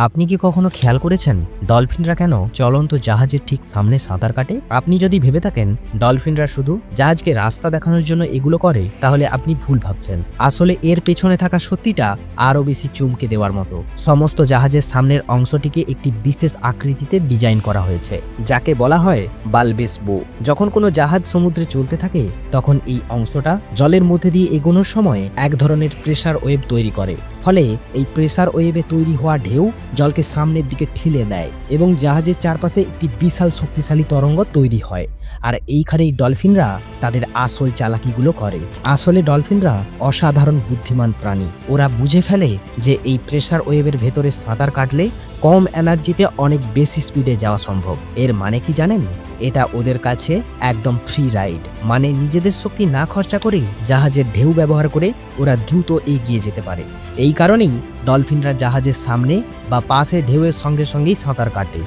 আপনি কি কখনো খেয়াল করেছেন ডলফিনরা কেন চলন্ত জাহাজের ঠিক সামনে সাঁতার কাটে? আপনি যদি ভেবে থাকেন ডলফিনরা শুধু জাহাজকে রাস্তা দেখানোর জন্য এগুলো করে, তাহলে আপনি ভুল ভাবছেন। আসলে এর পেছনে থাকা সত্যিটা আরও বেশি চমকে দেওয়ার মতো। সমস্ত জাহাজের সামনের অংশটিকে একটি বিশেষ আকৃতিতে ডিজাইন করা হয়েছে, যাকে বলা হয় বালবেস বো। যখন কোনো জাহাজ সমুদ্রে চলতে থাকে, তখন এই অংশটা জলের মধ্যে দিয়ে এগোনোর সময় এক ধরনের প্রেসার ওয়েভ তৈরি করে। ফলে এই প্রেসার ওয়েভে তৈরি হওয়া ঢেউ জলকে সামনের দিকে ঠেলে দেয় এবং জাহাজের চারপাশে একটি বিশাল শক্তিশালী তরঙ্গ তৈরি হয়। আর এইখানেই ডলফিনরা তাদের আসল চালাকিগুলো করে। আসলে ডলফিনরা অসাধারণ বুদ্ধিমান প্রাণী। ওরা বুঝে ফেলে যে এই প্রেসার ওয়েভের ভেতরে সাঁতার কাটলে কম এনার্জিতে অনেক বেশি স্পিডে যাওয়া সম্ভব। এর মানে কি জানেন? এটা ওদের কাছে একদম ফ্রি রাইড। মানে নিজেদের শক্তি না খরচা করে জাহাজের ঢেউ ব্যবহার করে ওরা দ্রুত এগিয়ে যেতে পারে। এই কারণেই ডলফিনরা জাহাজের সামনে বা পাশে ঢেউয়ের সঙ্গে সঙ্গেই সাঁতার কাটে।